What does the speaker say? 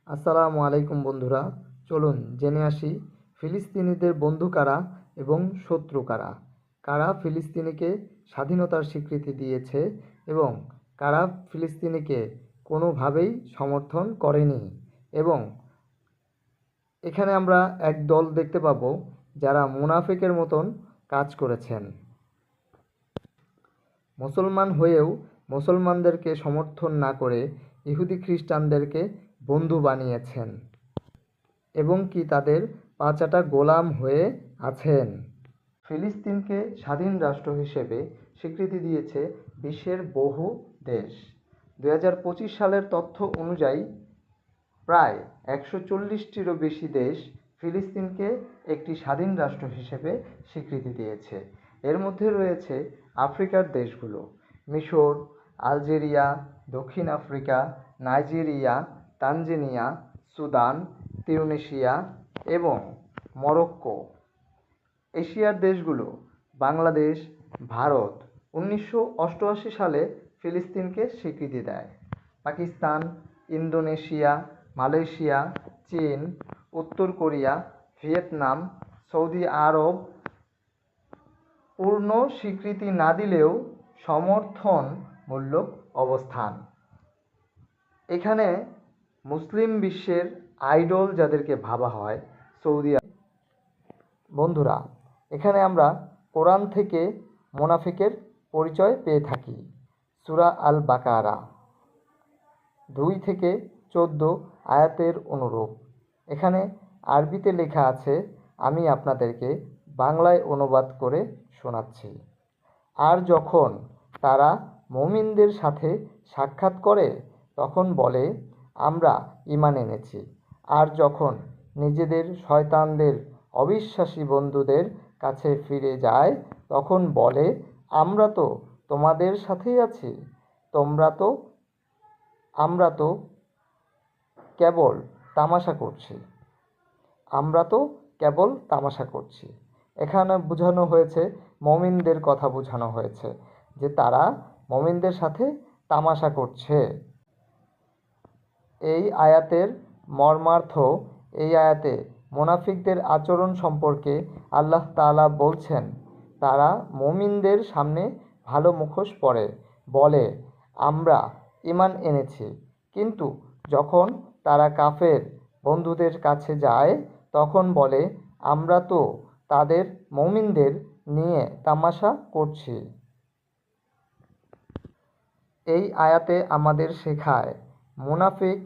আসসালামু আলাইকুম বন্ধুরা, চলুন জেনে আসি ফিলিস্তিনিদের বন্ধু কারা এবং শত্রু কারা। কারা ফিলিস্তিনিকে স্বাধীনতার স্বীকৃতি দিয়েছে এবং কারা ফিলিস্তিনিকে কোনোভাবেই সমর্থন করেনি। এবং এখানে আমরা এক দল দেখতে পাবো যারা মুনাফিকের মতন কাজ করেছেন। মুসলমান হয়েও মুসলমানদেরকে সমর্থন না করে ইহুদি খ্রিস্টানদেরকে বন্ধু বানিয়েছেন এবং কি তাদের পাঁচাটা গোলাম হয়ে আছেন। ফিলিস্তিনকে স্বাধীন রাষ্ট্র হিসেবে স্বীকৃতি দিয়েছে বিশ্বের বহু দেশ। 2025 সালের তথ্য অনুযায়ী প্রায় 140টিরও বেশি দেশ ফিলিস্তিনকে একটি স্বাধীন রাষ্ট্র হিসেবে স্বীকৃতি দিয়েছে। এর মধ্যে রয়েছে আফ্রিকার দেশগুলো: মিশর, আলজেরিয়া, দক্ষিণ Africa, Nigeria, Tanzania, Sudan, Tunisia এবং মরক্কো। এশিয়ার দেশগুলো: বাংলাদেশ, ভারত 1988 সালে ফিলিস্তিনকে স্বীকৃতি দেয়। পাকিস্তান, ইন্দোনেশিয়া, মালয়েশিয়া, চীন, উত্তর কোরিয়া, ভিয়েতনাম, সৌদি আরব পূর্ণ স্বীকৃতি না দিলেও সমর্থনমূলক অবস্থান। এখানে মুসলিম বিশ্বের আইডল যাদেরকে ভাবা হয় সৌদি আরব। বন্ধুরা, এখানে আমরা কোরআন থেকে মুনাফিকের পরিচয় পেয়ে থাকি। সূরা আল বাকারা 2-14 আয়াতের অনুরূপ। এখানে আরবিতে লেখা আছে, আমি আপনাদেরকে বাংলায় অনুবাদ করে শোনাচ্ছি। আর যখন তারা মুমিনদের সাথে সাক্ষাৎ করে তখন বলে, আমরা ঈমান এনেছি। আর যখন নিজেদের শয়তানদের অবিশ্বাসী বন্ধুদের কাছে ফিরে যায় তখন বলে, আমরা তো তোমাদের সাথেই আছি, আমরা তো কেবল তামাশা করছি। এখানে বোঝানো হয়েছে, মুমিনদের কথা বোঝানো হয়েছে যে তারা মুমিনদের সাথে তামাশা করছে। এই আয়াতের মর্মার্থ, এই আয়াতে মুনাফিকদের আচরণ সম্পর্কে আল্লাহ তাআলা বলছেন, তারা মুমিনদের সামনে ভালো মুখোশ পরে, বলে আমরা ঈমান এনেছি, কিন্তু যখন তারা কাফের বন্ধুদের কাছে যায় তখন বলে, আমরা তো তাদের মুমিনদের নিয়ে তামাশা করছি। এই আয়াতে আমাদের শেখায় মুনাফিক